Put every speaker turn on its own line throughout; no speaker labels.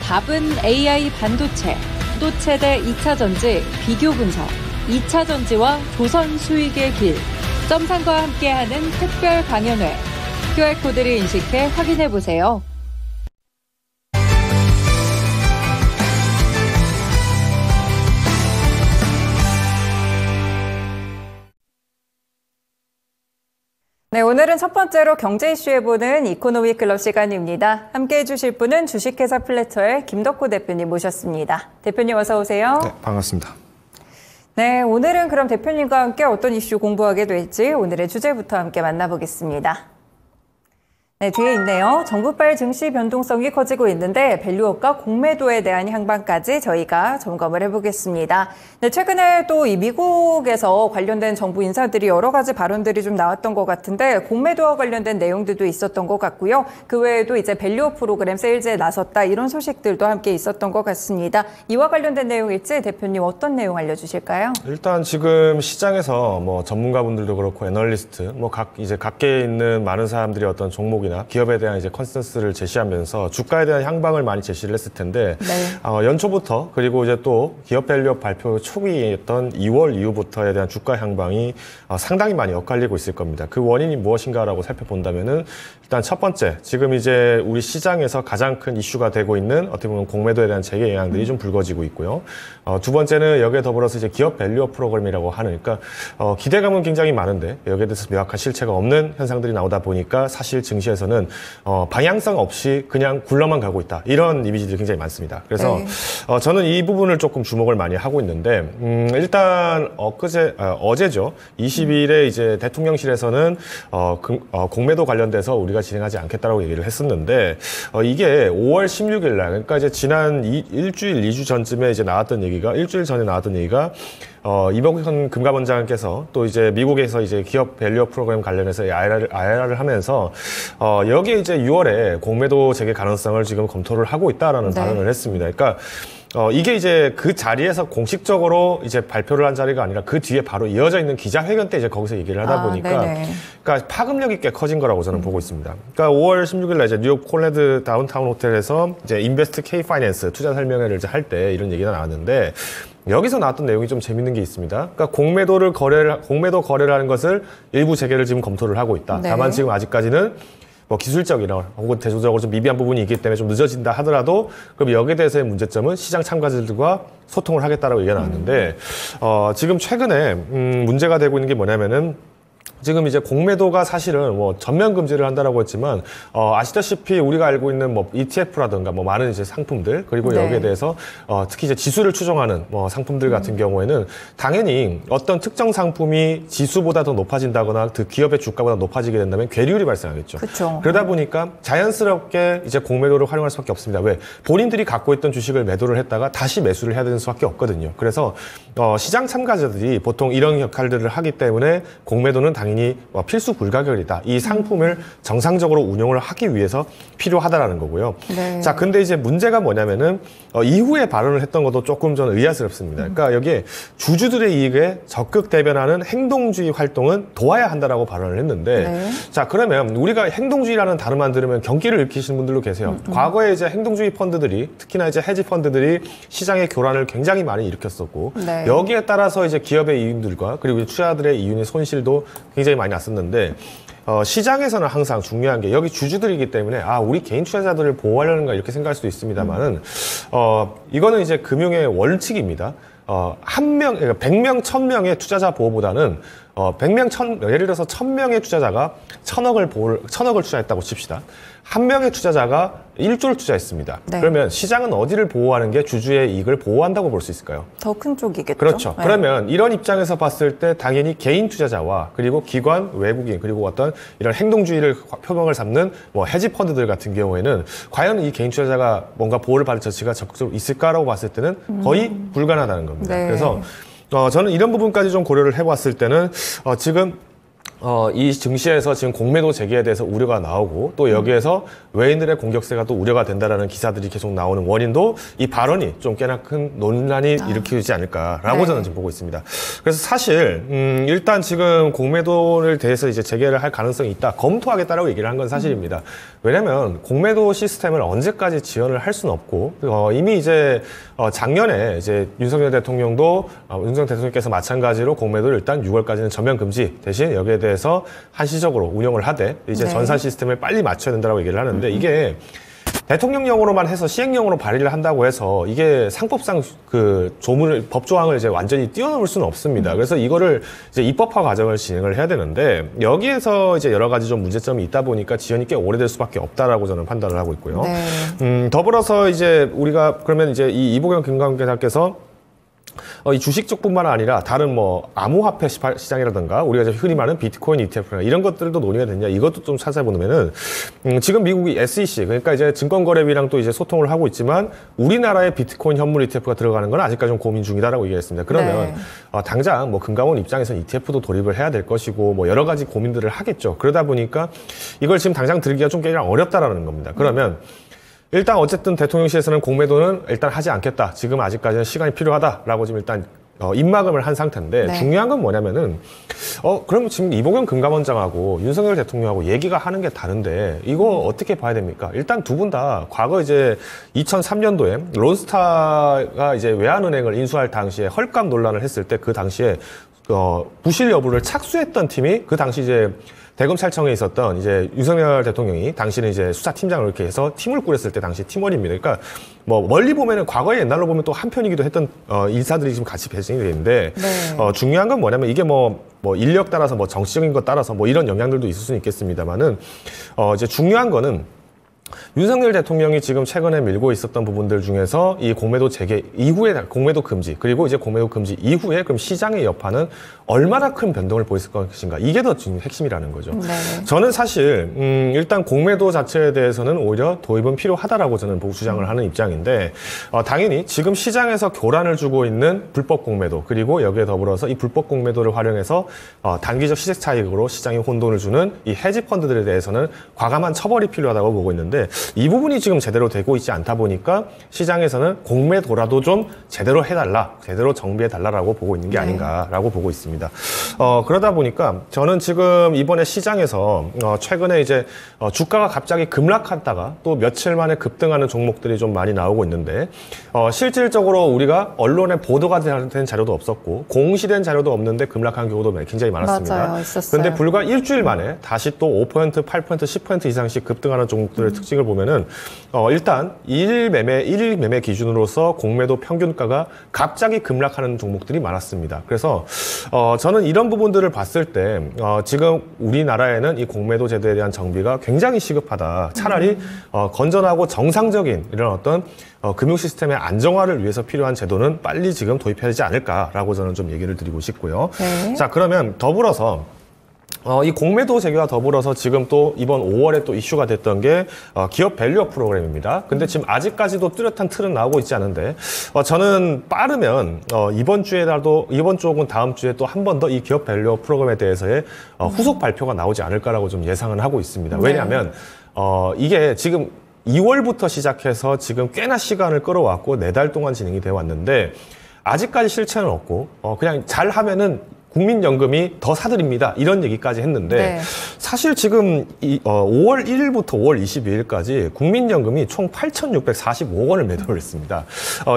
답은 AI 반도체, 또 최대 2차 전지 비교 분석, 2차 전지와 조선 수익의 길, 점상과 함께하는 특별 강연회. QR코드를 인식해 확인해보세요.
네, 오늘은 첫 번째로 경제 이슈에 보는 이코노미 클럽 시간입니다. 함께해 주실 분은 주식회사 플래터의 김덕호 대표님 모셨습니다. 대표님 어서 오세요.
네, 반갑습니다.
네, 오늘은 그럼 대표님과 함께 어떤 이슈 공부하게 될지 오늘의 주제부터 함께 만나보겠습니다. 네, 뒤에 있네요. 정부발 증시 변동성이 커지고 있는데 밸류업과 공매도에 대한 향방까지 저희가 점검을 해보겠습니다. 네, 최근에 또 이 미국에서 관련된 정부 인사들이 여러 가지 발언들이 좀 나왔던 것 같은데 공매도와 관련된 내용들도 있었던 것 같고요. 그 외에도 이제 밸류업 프로그램 세일즈에 나섰다 이런 소식들도 함께 있었던 것 같습니다. 이와 관련된 내용일지 대표님 어떤 내용 알려주실까요?
일단 지금 시장에서 뭐 전문가분들도 그렇고 애널리스트 뭐 각계에 있는 많은 사람들이 어떤 종목 이나 기업에 대한 이제 컨센서스를 제시하면서 주가에 대한 향방을 많이 제시를 했을 텐데 네. 연초부터 그리고 이제 또 기업 밸류업 발표 초기였던 2월 이후부터에 대한 주가 향방이 상당히 많이 엇갈리고 있을 겁니다. 그 원인이 무엇인가라고 살펴본다면은 일단 첫 번째, 지금 이제 우리 시장에서 가장 큰 이슈가 되고 있는 어떻게 보면 공매도에 대한 재개 영향들이 좀 불거지고 있고요. 두 번째는 여기에 더불어서 이제 기업 밸류업 프로그램이라고 하는 그러니까 기대감은 굉장히 많은데 여기에 대해서 명확한 실체가 없는 현상들이 나오다 보니까 사실 증시에서는 방향성 없이 그냥 굴러만 가고 있다. 이런 이미지들이 굉장히 많습니다. 그래서 네. 저는 이 부분을 조금 주목을 많이 하고 있는데 일단 어제죠. 20일에 이제 대통령실에서는 공매도 관련돼서 우리가 진행하지 않겠다라고 얘기를 했었는데 이게 5월 16일 날 그러니까 이제 지난 일주일, 2주 전쯤에 이제 나왔던 얘기가 일주일 전에 나왔던 얘기가 이병현 금감원장께서 또 이제 미국에서 이제 기업 밸류업 프로그램 관련해서 IR를 하면서 여기에 이제 6월에 공매도 재개 가능성을 지금 검토를 하고 있다라는 네. 발언을 했습니다. 그러니까 이게 이제 그 자리에서 공식적으로 이제 발표를 한 자리가 아니라 그 뒤에 바로 이어져 있는 기자회견 때 이제 거기서 얘기를 하다 보니까 그러니까 파급력이 꽤 커진 거라고 저는 보고 있습니다. 그러니까 5월 16일 날 이제 뉴욕 콜레드 다운타운 호텔에서 이제 인베스트 K 파이낸스 투자 설명회를 이제 할 때 이런 얘기가 나왔는데 여기서 나왔던 내용이 좀 재밌는 게 있습니다. 그러니까 공매도 거래를 하는 것을 일부 재개를 지금 검토를 하고 있다. 네. 다만 지금 아직까지는 뭐 기술적이나 혹은 대조적으로 좀 미비한 부분이 있기 때문에 좀 늦어진다 하더라도 그럼 여기에 대해서의 문제점은 시장 참가자들과 소통을 하겠다라고 얘기가 나왔는데 지금 최근에 문제가 되고 있는 게 뭐냐면은 지금 이제 공매도가 사실은 뭐 전면 금지를 한다라고 했지만 아시다시피 우리가 알고 있는 뭐 ETF라든가 뭐 많은 이제 상품들 그리고 네. 여기에 대해서 특히 이제 지수를 추정하는 뭐 상품들 같은 경우에는 당연히 어떤 특정 상품이 지수보다 더 높아진다거나 그 기업의 주가보다 높아지게 된다면 괴리율이 발생하겠죠.
그쵸.
그러다 보니까 자연스럽게 이제 공매도를 활용할 수밖에 없습니다. 왜? 본인들이 갖고 있던 주식을 매도를 했다가 다시 매수를 해야 되는 수밖에 없거든요. 그래서 시장 참가자들이 보통 이런 역할들을 하기 때문에 공매도는 당연히 필수 불가결이다. 이 상품을 정상적으로 운용을 하기 위해서 필요하다라는 거고요. 네. 자, 근데 이제 문제가 뭐냐면은 이후에 발언을 했던 것도 조금 저는 의아스럽습니다. 그러니까 여기에 주주들의 이익에 적극 대변하는 행동주의 활동은 도와야 한다라고 발언을 했는데, 네. 자, 그러면 우리가 행동주의라는 단어만 들으면 경기를 일으키시는 분들도 계세요. 과거에 이제 행동주의 펀드들이 특히나 이제 헤지 펀드들이 시장의 교란을 굉장히 많이 일으켰었고, 네. 여기에 따라서 이제 기업의 이윤들과 그리고 투자자들의 이윤의 손실도 굉장히 많이 났었는데 시장에서는 항상 중요한 게 여기 주주들이기 때문에 우리 개인 투자자들을 보호하려는가 이렇게 생각할 수도 있습니다만은 이거는 이제 금융의 원칙입니다. 한 명, 그러니까 100명, 1000명의 투자자 보호보다는 100명, 예를 들어서 1000명의 투자자가 1000억을 투자했다고 칩시다. 한 명의 투자자가 1조를 투자했습니다. 네. 그러면 시장은 어디를 보호하는 게 주주의 이익을 보호한다고 볼 수 있을까요?
더 큰 쪽이겠죠.
그렇죠.
네.
그러면 이런 입장에서 봤을 때 당연히 개인 투자자와 그리고 기관, 외국인 그리고 어떤 이런 행동주의를 표방을 삼는 뭐 헤지 펀드들 같은 경우에는 과연 이 개인 투자자가 뭔가 보호를 받을 처지가 적극적으로 있을까라고 봤을 때는 거의 불가능하다는 겁니다.
네.
그래서 저는 이런 부분까지 좀 고려를 해봤을 때는 지금 이 증시에서 지금 공매도 재개에 대해서 우려가 나오고 또 여기에서 외인들의 공격세가 또 우려가 된다라는 기사들이 계속 나오는 원인도 이 발언이 좀 꽤나 큰 논란이 일으키지 않을까라고
네.
저는 지금 보고 있습니다. 그래서 사실 일단 지금 공매도를 대해서 이제 재개를 할 가능성이 있다, 검토하겠다라고 얘기를 한 건 사실입니다. 왜냐하면 공매도 시스템을 언제까지 지연을 할 수는 없고 이미 이제 작년에 이제 윤석열 대통령도 윤석열 대통령께서 마찬가지로 공매도를 일단 6월까지는 전면 금지 대신 여기에 대해서 한시적으로 운영을 하되 이제
네.
전산 시스템을 빨리 맞춰야 된다고 얘기를 하는데 이게 대통령령으로만 해서 시행령으로 발의를 한다고 해서 이게 상법상 그 법조항을 이제 완전히 뛰어넘을 수는 없습니다. 그래서 이거를 이제 입법화 과정을 진행을 해야 되는데 여기에서 이제 여러 가지 좀 문제점이 있다 보니까 지연이 꽤 오래될 수밖에 없다라고 저는 판단을 하고 있고요.
네.
더불어서 이제 우리가 그러면 이제 이 이보경 금감원께서 이 주식 쪽뿐만 아니라 다른 뭐 암호화폐 시장이라든가 우리가 이제 흔히 말하는 비트코인 ETF나 이런 것들도 논의가 됐냐 이것도 좀 찾아보면은 지금 미국이 SEC 그러니까 이제 증권거래위랑 또 이제 소통을 하고 있지만 우리나라의 비트코인 현물 ETF가 들어가는 건 아직까지 좀 고민 중이다라고 얘기했습니다. 그러면
네.
당장 뭐 금감원 입장에서는 ETF도 돌입을 해야 될 것이고 뭐 여러 가지 고민들을 하겠죠. 그러다 보니까 이걸 지금 당장 들기가 좀 꽤나 어렵다라는 겁니다. 그러면 일단 어쨌든 대통령실에서는 공매도는 일단 하지 않겠다. 지금 아직까지는 시간이 필요하다라고 지금 일단 입막음을 한 상태인데
네.
중요한 건 뭐냐면은 그럼 지금 이보경 금감원장하고 윤석열 대통령하고 얘기가 하는 게 다른데 이거 어떻게 봐야 됩니까? 일단 두 분 다 과거 이제 2003년도에 론스타가 이제 외환은행을 인수할 당시에 헐값 논란을 했을 때 그 당시에 부실 여부를 착수했던 팀이 그 당시 이제 대검찰청에 있었던 이제 윤석열 대통령이 당시는 이제 수사팀장을 이렇게 해서 팀을 꾸렸을 때 당시 팀원입니다. 그러니까 뭐 멀리 보면은 과거에 옛날로 보면 또 한편이기도 했던 인사들이 지금 같이 배정이 되는데
네.
중요한 건 뭐냐면 이게 뭐 인력 따라서 뭐 정치적인 것 따라서 뭐 이런 영향들도 있을 수는 있겠습니다만은 이제 중요한 거는 윤석열 대통령이 지금 최근에 밀고 있었던 부분들 중에서 이 공매도 재개 이후에 공매도 금지 그리고 이제 공매도 금지 이후에 그럼 시장의 여파는 얼마나 큰 변동을 보였을 것인가 이게 더 지금 핵심이라는 거죠.
네.
저는 사실 일단 공매도 자체에 대해서는 오히려 도입은 필요하다라고 저는 주장을 하는 입장인데 당연히 지금 시장에서 교란을 주고 있는 불법 공매도 그리고 여기에 더불어서 이 불법 공매도를 활용해서 단기적 시세 차익으로 시장에 혼돈을 주는 이 헤지 펀드들에 대해서는 과감한 처벌이 필요하다고 보고 있는데 이 부분이 지금 제대로 되고 있지 않다 보니까 시장에서는 공매도라도 좀 제대로 해달라, 제대로 정비해달라라고 보고 있는 게 아닌가라고 보고 있습니다. 그러다 보니까 저는 지금 이번에 시장에서 최근에 이제 주가가 갑자기 급락했다가 또 며칠 만에 급등하는 종목들이 좀 많이 나오고 있는데 실질적으로 우리가 언론에 보도가 된 자료도 없었고 공시된 자료도 없는데 급락한 경우도 굉장히 많았습니다.
맞아요. 있었어요.
그런데 불과 일주일 만에 다시 또 5%, 8%, 10% 이상씩 급등하는 종목들의 특징을 보면은 일단 일일 매매 기준으로서 공매도 평균가가 갑자기 급락하는 종목들이 많았습니다. 그래서 저는 이런 부분들을 봤을 때 지금 우리나라에는 이 공매도 제도에 대한 정비가 굉장히 시급하다. 차라리 건전하고 정상적인 이런 어떤 금융 시스템의 안정화를 위해서 필요한 제도는 빨리 지금 도입해야 되지 않을까라고 저는 좀 얘기를 드리고 싶고요.
네.
자, 그러면 더불어서 이 공매도 재개와 더불어서 지금 또 이번 5월에 또 이슈가 됐던 게 기업 밸류업 프로그램입니다. 근데 지금 아직까지도 뚜렷한 틀은 나오고 있지 않은데 저는 빠르면 이번 주에라도 이번 주 혹은 다음 주에 또 한 번 더 이 기업 밸류업 프로그램에 대해서의 후속 발표가 나오지 않을까라고 좀 예상은 하고 있습니다. 왜냐하면 이게 지금 2월부터 시작해서 지금 꽤나 시간을 끌어왔고 4달 동안 진행이 되어 왔는데 아직까지 실체는 없고 그냥 잘하면은 국민연금이 더 사드립니다. 이런 얘기까지 했는데
네.
사실 지금 5월 1일부터 5월 22일까지 국민연금이 총 8,645억 원을 매도를 했습니다.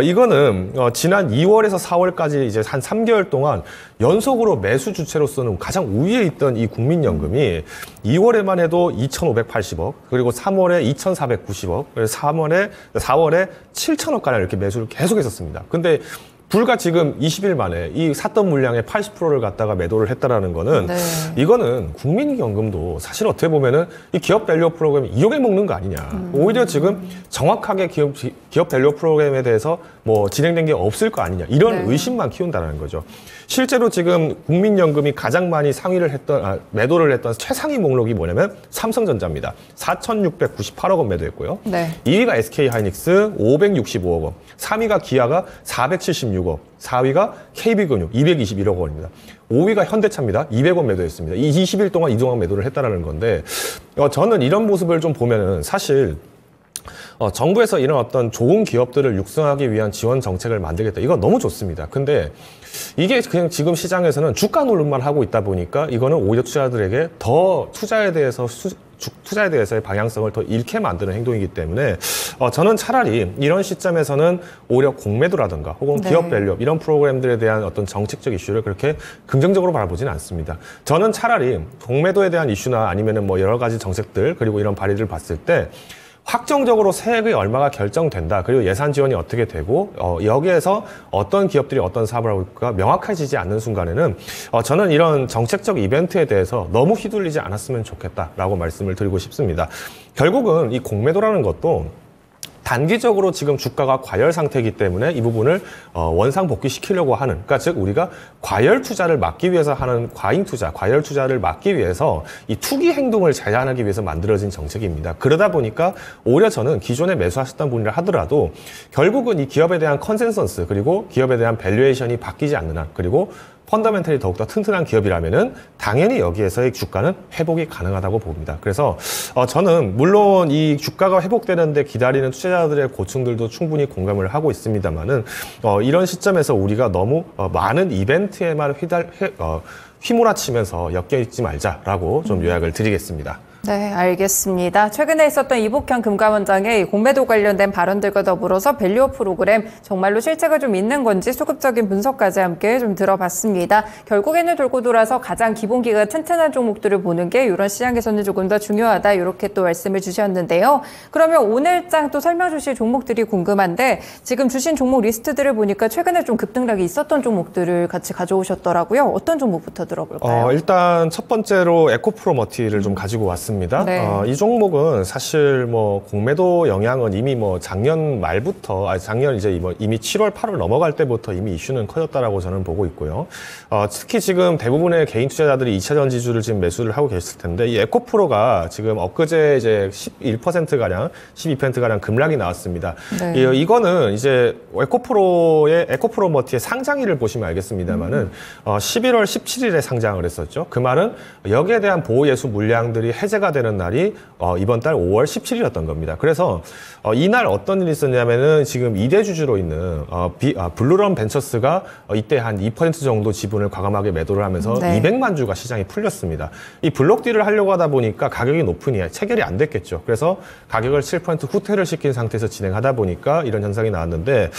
이거는 지난 2월에서 4월까지 이제 한 3개월 동안 연속으로 매수 주체로서는 가장 우위에 있던 이 국민연금이 2월에만 해도 2,580억 그리고 3월에 2,490억 4월에 7,000억 가량 이렇게 매수를 계속 했었습니다. 근데 불과 지금 20일 만에 이 샀던 물량의 80%를 갖다가 매도를 했다라는 거는
네.
이거는 국민연금도 사실 어떻게 보면은 이 기업 밸류업 프로그램 이용해 먹는 거 아니냐. 오히려 지금 정확하게 기업 밸류업 프로그램에 대해서 뭐 진행된 게 없을 거 아니냐 이런 의심만 키운다는 거죠. 실제로 지금 국민연금이 가장 많이 매도를 했던 최상위 목록이 뭐냐면 삼성전자입니다. 4,698억 원 매도했고요. 2위가 SK하이닉스 565억 원, 3위가 기아가 476억, 4위가 KB금융 221억 원입니다. 5위가 현대차입니다. 200원 매도했습니다. 이 20일 동안 이동학 매도를 했다라는 건데 저는 이런 모습을 좀 보면은 사실 정부에서 이런 어떤 좋은 기업들을 육성하기 위한 지원 정책을 만들겠다. 이거 너무 좋습니다. 근데 이게 그냥 지금 시장에서는 주가 노름만 하고 있다 보니까 이거는 오히려 투자자들에게 더 투자에 대해서의 방향성을 더 잃게 만드는 행동이기 때문에 저는 차라리 이런 시점에서는 오히려 공매도라든가 혹은 기업 밸류업 이런 프로그램들에 대한 어떤 정책적 이슈를 그렇게 긍정적으로 바라보지는 않습니다. 저는 차라리 공매도에 대한 이슈나 아니면은 뭐 여러 가지 정책들 그리고 이런 발의를 봤을 때 확정적으로 세액이 얼마가 결정된다. 그리고 예산 지원이 어떻게 되고 여기에서 어떤 기업들이 어떤 사업을 하고 있을까 명확해지지 않는 순간에는 저는 이런 정책적 이벤트에 대해서 너무 휘둘리지 않았으면 좋겠다라고 말씀을 드리고 싶습니다. 결국은 이 공매도라는 것도 단기적으로 지금 주가가 과열 상태이기 때문에 이 부분을 원상복귀시키려고 하는, 그러니까 즉 우리가 과열 투자를 막기 위해서 하는 과잉 투자, 과열 투자를 막기 위해서 이 투기 행동을 제한하기 위해서 만들어진 정책입니다. 그러다 보니까 오히려 저는 기존에 매수하셨던 분이라 하더라도 결국은 이 기업에 대한 컨센서스 그리고 기업에 대한 밸류에이션이 바뀌지 않는 한 그리고 펀더멘털이 더욱더 튼튼한 기업이라면은 당연히 여기에서의 주가는 회복이 가능하다고 봅니다. 그래서 저는 물론 이 주가가 회복되는데 기다리는 투자자들의 고충들도 충분히 공감을 하고 있습니다만은 이런 시점에서 우리가 너무 많은 이벤트에만 휘몰아치면서 엮여있지 말자라고 좀 요약을 드리겠습니다.
네, 알겠습니다. 최근에 있었던 이복현 금감원장의 공매도 관련된 발언들과 더불어서 밸류업 프로그램 정말로 실체가 좀 있는 건지 소극적인 분석까지 함께 좀 들어봤습니다. 결국에는 돌고 돌아서 가장 기본기가 튼튼한 종목들을 보는 게 이런 시장에서는 조금 더 중요하다 이렇게 또 말씀을 주셨는데요. 그러면 오늘장 또 설명 주실 종목들이 궁금한데 지금 주신 종목 리스트들을 보니까 최근에 좀 급등락이 있었던 종목들을 같이 가져오셨더라고요. 어떤 종목부터 들어볼까요?
일단 첫 번째로 에코프로머티를 좀 가지고 왔습니다. 이 종목은 사실 뭐 공매도 영향은 이미 뭐 작년 말부터 작년 이제 이미 7월 8월 넘어갈 때부터 이미 이슈는 커졌다라고 저는 보고 있고요. 특히 지금 대부분의 개인 투자자들이 2차 전지주를 지금 매수를 하고 계실 텐데 이 에코프로가 지금 엊그제 이제 11% 가량 12% 가량 급락이 나왔습니다. 이거는 이제 에코프로머티의 상장일을 보시면 알겠습니다만은 11월 17일에 상장을 했었죠. 그 말은 여기에 대한 보호 예수 물량들이 해제가 되는 날이 이번 달 5월 17일이었던 겁니다. 그래서 이날 어떤 일이 있었냐면은 지금 2대 주주로 있는 블루런 벤처스가 이때 한 2% 정도 지분을 과감하게 매도를 하면서 200만 주가 시장에 풀렸습니다. 이 블록 딜을 하려고 하다 보니까 가격이 높으니 체결이 안 됐겠죠. 그래서 가격을 7% 후퇴를 시킨 상태에서 진행하다 보니까 이런 현상이 나왔는데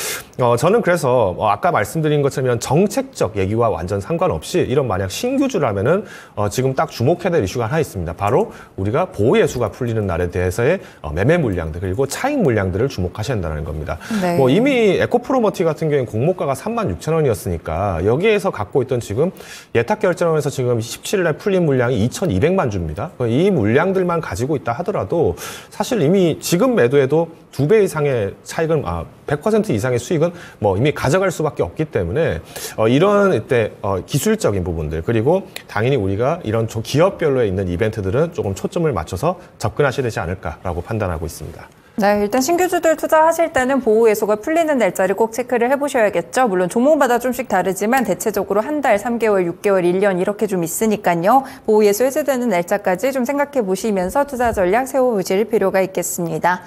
저는 그래서 아까 말씀드린 것처럼 정책적 얘기와 완전 상관없이 이런 만약 신규주라면은 지금 딱 주목해야 될 이슈가 하나 있습니다. 바로 우리가 보호 예수가 풀리는 날에 대해서의 매매 물량들 그리고 차익 물량들을 주목하셔야 한다는 겁니다. 뭐 이미 에코프로머티 같은 경우에는 공모가가 36,000원이었으니까 여기에서 갖고 있던 지금 예탁 결정에서 지금 17일에 풀린 물량이 2,200만 주입니다. 이 물량들만 가지고 있다 하더라도 사실 이미 지금 매도해도 2배 이상의 차익은 100% 이상의 수익은 뭐 이미 가져갈 수밖에 없기 때문에 이런 이때 기술적인 부분들 그리고 당연히 우리가 이런 기업별로에 있는 이벤트들은 조금 초점을 맞춰서 접근하셔야 되지 않을까라고 판단하고 있습니다.
네, 일단 신규주들 투자하실 때는 보호 예수가 풀리는 날짜를 꼭 체크를 해보셔야겠죠. 물론 종목마다 좀씩 다르지만 대체적으로 한 달, 3개월, 6개월, 1년 이렇게 좀 있으니까요. 보호 예수 해제되는 날짜까지 좀 생각해 보시면서 투자 전략 세워보실 필요가 있겠습니다.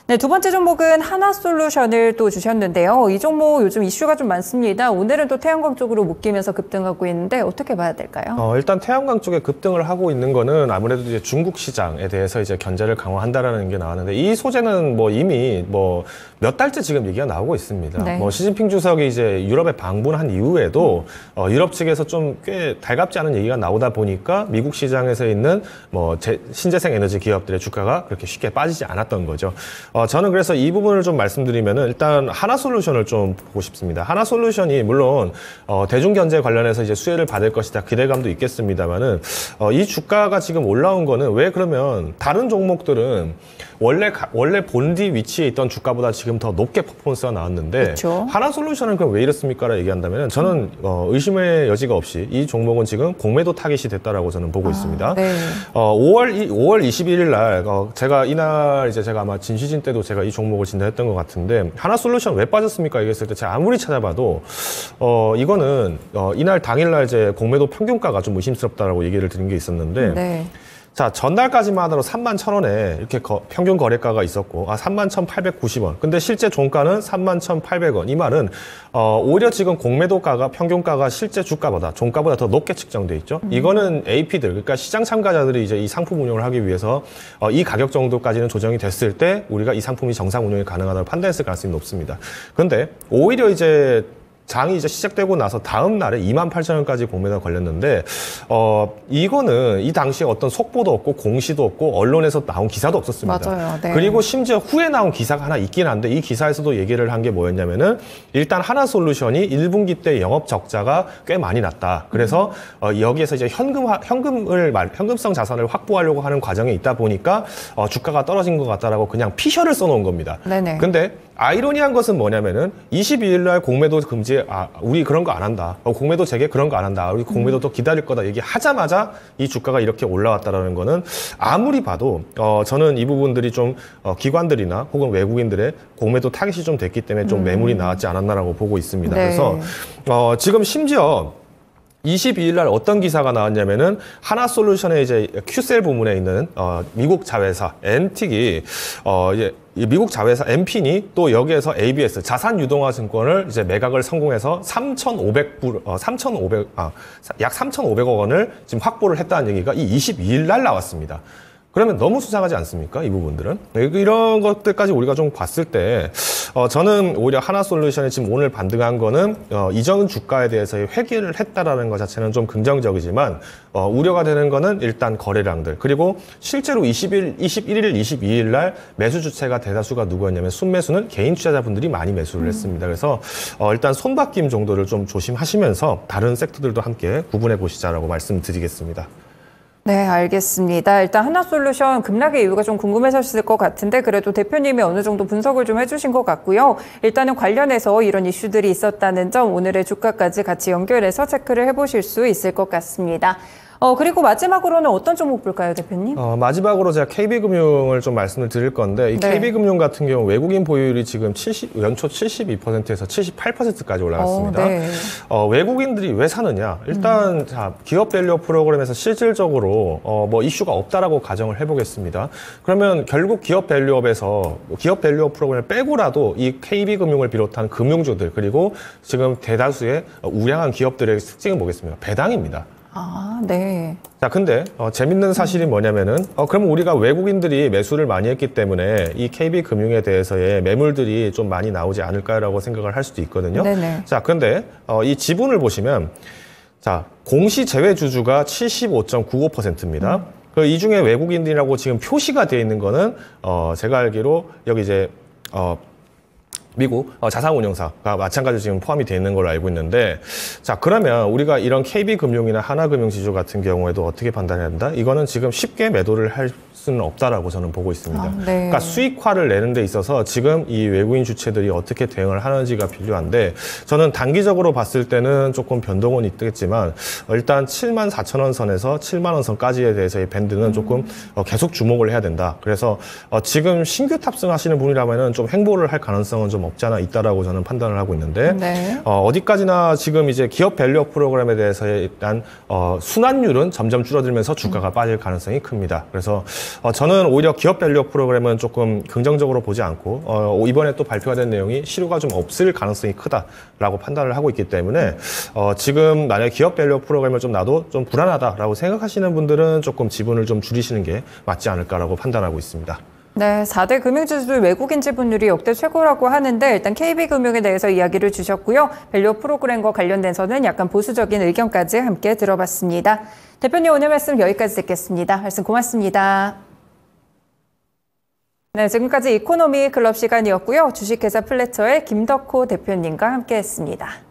네, 두 번째 종목은 하나솔루션을 또 주셨는데요. 이 종목 요즘 이슈가 좀 많습니다. 오늘은 또 태양광 쪽으로 묶이면서 급등하고 있는데 어떻게 봐야 될까요?
일단 태양광 쪽에 급등을 하고 있는 거는 아무래도 이제 중국 시장에 대해서 이제 견제를 강화한다라는 게 나왔는데 이 소재는 뭐 이미 몇 달째 지금 얘기가 나오고 있습니다. 시진핑 주석이 이제 유럽에 방문한 이후에도 유럽 측에서 좀 꽤 달갑지 않은 얘기가 나오다 보니까 미국 시장에서 있는 신재생 에너지 기업들의 주가가 그렇게 쉽게 빠지지 않았던 거죠. 저는 그래서 이 부분을 좀 말씀드리면은 일단 하나솔루션을 좀 보고 싶습니다. 하나솔루션이 물론 대중경제 관련해서 이제 수혜를 받을 것이다 기대감도 있겠습니다만은 이 주가가 지금 올라온 거는 왜 그러면 다른 종목들은 원래 본디 위치에 있던 주가보다 지금 더 높게 퍼포먼스가 나왔는데
그렇죠.
하나솔루션은 그럼 왜 이렇습니까라 얘기한다면 저는 의심의 여지가 없이 이 종목은 지금 공매도 타깃이 됐다라고 저는 보고 있습니다.
네.
5월 21일 날 제가 이날 이제 제가 아마 진시진 때도 제가 이 종목을 진단했던 것 같은데 하나솔루션 왜 빠졌습니까? 얘기했을 때 제가 아무리 찾아봐도 이거는 이날 당일날 이제 공매도 평균가가 좀 의심스럽다라고 얘기를 드린 게 있었는데
네.
자, 전날까지만 하더라도 31,000원에 이렇게 평균 거래가가 있었고, 31,890원. 근데 실제 종가는 31,800원. 이 말은, 오히려 지금 공매도가가, 평균가가 실제 주가보다, 종가보다 더 높게 측정돼 있죠. 이거는 AP들, 그러니까 시장 참가자들이 이제 이 상품 운용을 하기 위해서, 이 가격 정도까지는 조정이 됐을 때, 우리가 이 상품이 정상 운용이 가능하다고 판단했을 가능성이 높습니다. 근데, 오히려 이제, 장이 이제 시작되고 나서 다음 날에 28,000원까지 공매도가 걸렸는데 이거는 이 당시에 어떤 속보도 없고 공시도 없고 언론에서 나온 기사도 없었습니다.
맞아요. 네.
그리고 심지어 후에 나온 기사가 하나 있긴 한데 이 기사에서도 얘기를 한 게 뭐였냐면은 일단 하나솔루션이 1분기 때 영업 적자가 꽤 많이 났다. 그래서 여기에서 이제 현금성 자산을 확보하려고 하는 과정에 있다 보니까 주가가 떨어진 것 같다라고 그냥 피셔를 써놓은 겁니다.
네네.
근데 아이러니한 것은 뭐냐면은 22일 날 공매도 금지 우리 그런 거 안 한다. 공매도 재개 그런 거 안 한다. 우리 공매도 또 기다릴 거다. 얘기하자마자 이 주가가 이렇게 올라왔다라는 거는 아무리 봐도 저는 이 부분들이 좀 기관들이나 혹은 외국인들의 공매도 타깃이 좀 됐기 때문에 좀 매물이 나왔지 않았나라고 보고 있습니다.
네.
그래서 지금 심지어 22일 날 어떤 기사가 나왔냐면은 하나솔루션의 이제 큐셀 부문에 있는 미국 자회사 엔틱이 이제 미국 자회사 엠핀이 또 여기에서 ABS 자산 유동화 증권을 이제 매각을 성공해서 약 3,500억 원을 지금 확보를 했다는 얘기가 이 22일 날 나왔습니다. 그러면 너무 수상하지 않습니까? 이 부분들은. 이런 것들까지 우리가 좀 봤을 때 저는 오히려 하나솔루션이 지금 오늘 반등한 거는 이전 주가에 대해서의 회귀를 했다라는 것 자체는 좀 긍정적이지만 우려가 되는 거는 일단 거래량들 그리고 실제로 21일, 22일 날 매수 주체가 대다수가 누구였냐면 순매수는 개인 투자자분들이 많이 매수를 했습니다. 그래서 일단 손바뀜 정도를 좀 조심하시면서 다른 섹터들도 함께 구분해 보시자라고 말씀드리겠습니다.
네, 알겠습니다. 일단 하나솔루션 급락의 이유가 좀 궁금하셨을 것 같은데 그래도 대표님이 어느 정도 분석을 좀 해주신 것 같고요. 일단은 관련해서 이런 이슈들이 있었다는 점 오늘의 주가까지 같이 연결해서 체크를 해보실 수 있을 것 같습니다. 그리고 마지막으로는 어떤 종목 볼까요, 대표님?
마지막으로 제가 KB금융을 좀 말씀을 드릴 건데, 이
네.
KB금융 같은 경우 외국인 보유율이 지금 연초 72%에서 78%까지 올라갔습니다.
네.
외국인들이 왜 사느냐? 일단, 자, 기업 밸류 프로그램에서 실질적으로, 뭐 이슈가 없다라고 가정을 해보겠습니다. 그러면 결국 기업 밸류업에서, 기업 밸류업 프로그램을 빼고라도 이 KB금융을 비롯한 금융주들, 그리고 지금 대다수의 우량한 기업들의 특징은 뭐겠습니까? 배당입니다.
네.
자, 근데 재밌는 사실이 뭐냐면은 그럼 우리가 외국인들이 매수를 많이 했기 때문에 이 KB금융에 대해서의 매물들이 좀 많이 나오지 않을까라고 생각을 할 수도 있거든요.
네네.
자, 근데 이 지분을 보시면 자, 공시 제외 주주가 75.95%입니다. 이 중에 외국인들이라고 지금 표시가 되어 있는 거는 제가 알기로 여기 이제 미국 자산운용사가 마찬가지로 지금 포함이 되어 있는 걸로 알고 있는데 자 그러면 우리가 이런 KB금융이나 하나금융지주 같은 경우에도 어떻게 판단해야 된다? 이거는 지금 쉽게 매도를 할 수는 없다라고 저는 보고 있습니다.
네.
그러니까 수익화를 내는 데 있어서 지금 이 외국인 주체들이 어떻게 대응을 하는지가 필요한데 저는 단기적으로 봤을 때는 조금 변동은 있겠지만 일단 74,000원 선에서 7만 원 선까지에 대해서의 밴드는 조금 계속 주목을 해야 된다. 그래서 지금 신규 탑승하시는 분이라면은 좀 횡보를 할 가능성은 좀 없지 않아 있다라고 저는 판단을 하고 있는데
네.
어디까지나 지금 이제 기업 밸류업 프로그램에 대해서의 일단 순환율은 점점 줄어들면서 주가가 빠질 가능성이 큽니다. 그래서 저는 오히려 기업 밸류업 프로그램은 조금 긍정적으로 보지 않고 이번에 또 발표가 된 내용이 실효가 좀 없을 가능성이 크다라고 판단을 하고 있기 때문에 지금 만약에 기업 밸류업 프로그램을 좀 놔도 좀 불안하다라고 생각하시는 분들은 조금 지분을 좀 줄이시는 게 맞지 않을까라고 판단하고 있습니다.
네, 4대 금융지주들 외국인 지분율이 역대 최고라고 하는데 일단 KB금융에 대해서 이야기를 주셨고요. 밸류업 프로그램과 관련돼서는 약간 보수적인 의견까지 함께 들어봤습니다. 대표님 오늘 말씀 여기까지 듣겠습니다. 말씀 고맙습니다. 네, 지금까지 이코노미 클럽 시간이었고요. 주식회사 플래처의 김덕호 대표님과 함께했습니다.